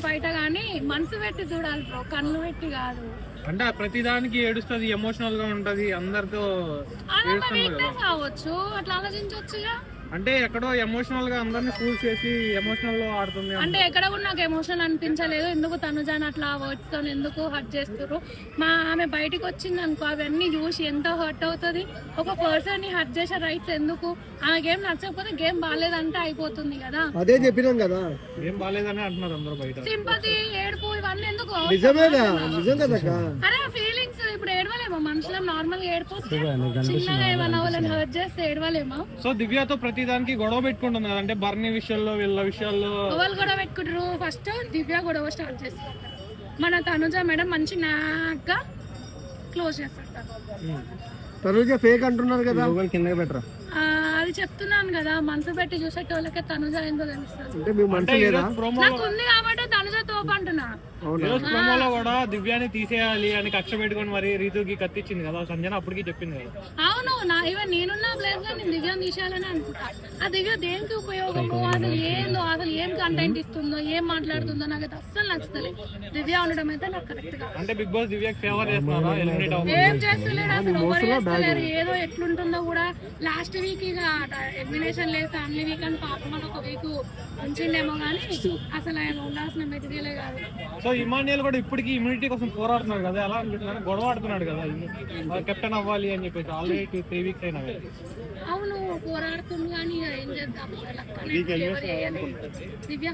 బయట కానీ మనసు పెట్టి చూడాలి బ్రో, కళ్ళు పెట్టి కాదు. అంటే ప్రతి దానికి ఏడుస్తుంది, ఎమోషనల్ గా ఉంటది, అందరితో కావచ్చు, అట్లా ఆలోచించవచ్చుగా. అంటే ఎక్కడో ఎమోషనల్ గా అందరిని ఫూల్ చేసి ఎమోషనల్ లో ఆడుతుంది. అంటే ఎక్కడ కూడా నాకు ఎమోషన్ అనిపించలేదు. ఎందుకు తనుజాని అట్లా వర్డ్స్ తో ఎందుకు హర్ట్ చేస్తారు? ఆమె బయటకు వచ్చింది అనుకో, అవన్నీ చూసి ఎంతో హర్ట్ అవుతుంది. ఒక పర్సన్ ని హర్ట్ చేసే రైట్స్ ఎందుకు? ఆ గేమ్ నచ్చకపోతే గేమ్ బాగాలేదంటే అయిపోతుంది కదా. అదే చెప్పినాం కదా, గేమ్ బాగాలేదని అంటున్నారు అందరూ బయట. సింపతి, ఏడుపు ఇవన్నీ ఎందుకు? నిజం కదా. అరే ఫీలింగ్స్ ఇప్పుడు ఏడవలేమో, మనుషులు నార్మల్ గా ఏడిపోతే చిన్నగా ఏమన్నా వాళ్ళని హర్ట్ చేస్తే ఏడవలేమో. సో దివ్యతో ప్రతి దానికి గొడవ పెట్టుకుంటుంది కదా, అంటే బర్నీ విషయాల్లో వీళ్ళ విషయాల్లో వాళ్ళు గొడవ పెట్టుకుంటారు. ఫస్ట్ దివ్య గొడవ స్టార్ట్ చేస్తారు, మన తనుజ మేడం మంచి నాగ్గా క్లోజ్ చేస్తారు. తనుజ ఫేక్ అంటున్నారు కదా, కింద బెటర్. అది చెప్తున్నాను కదా, మనసు పెట్టి చూసేటోళ్ళకే తనుజ ఏందో తెలుస్తుంది. అంటే మీ మనసు లేదా? నాకు ఉంది కాబట్టి తనుజ తోపు అంటున్నా. ప్రోమోలో కూడా దివ్యాని తీసేయాలి అని కక్ష పెట్టుకొని మరి రీతుకి కత్తిచ్చింది కదా సంజన, అప్పటికి చెప్పింది కదా. అవును, ఈవెన్ నేనున్న ప్లేస్ గా నేను దివ్యాన్ని తీసేయాలని అనుకుంటా. ఆ దివ్య దేనికి ఉపయోగము, అసలు ఏందో, అసలు ఏం కంటెంట్ ఇస్తుందో, ఏం మాట్లాడుతుందో నాకు అయితే అస్సలు నచ్చుతలే. దివ్య ఉండడం అయితే నాకు కరెక్ట్ గా. అంటే బిగ్ బాస్ దివ్యకి ఫేవర్ చేస్తున్నారా? ఎలిమినేట్ అవుతుంది ఏం చేస్తలేడు అసలు, ఎవరు చేస్తలేరు. ఏదో ఎట్లుంటుందో కూడా. లాస్ట్ వీక్ ఇక ఎలిమినేషన్ లేదు, ఫ్యామిలీ వీక్ అని పాపం అని ఒక వీక్ ఉంచిండేమో కానీ అసలు ఆయన ఉండాల్సిన మెటీరియలే కాదు. సో ఇమాన్యుయల్ కూడా ఇప్పటికీ ఇమ్యూనిటీ కోసం పోరాడుతున్నాడు కదా, ఎలా అనిపిస్తుంది? గొడవ ఆడుతున్నాడు కదా కెప్టెన్ అవ్వాలి అని చెప్పేసి, ఆల్రెడీ 3 weeks అయినా. అవును పోరాడుతుంది కానీ ఏం చేద్దాం, దివ్య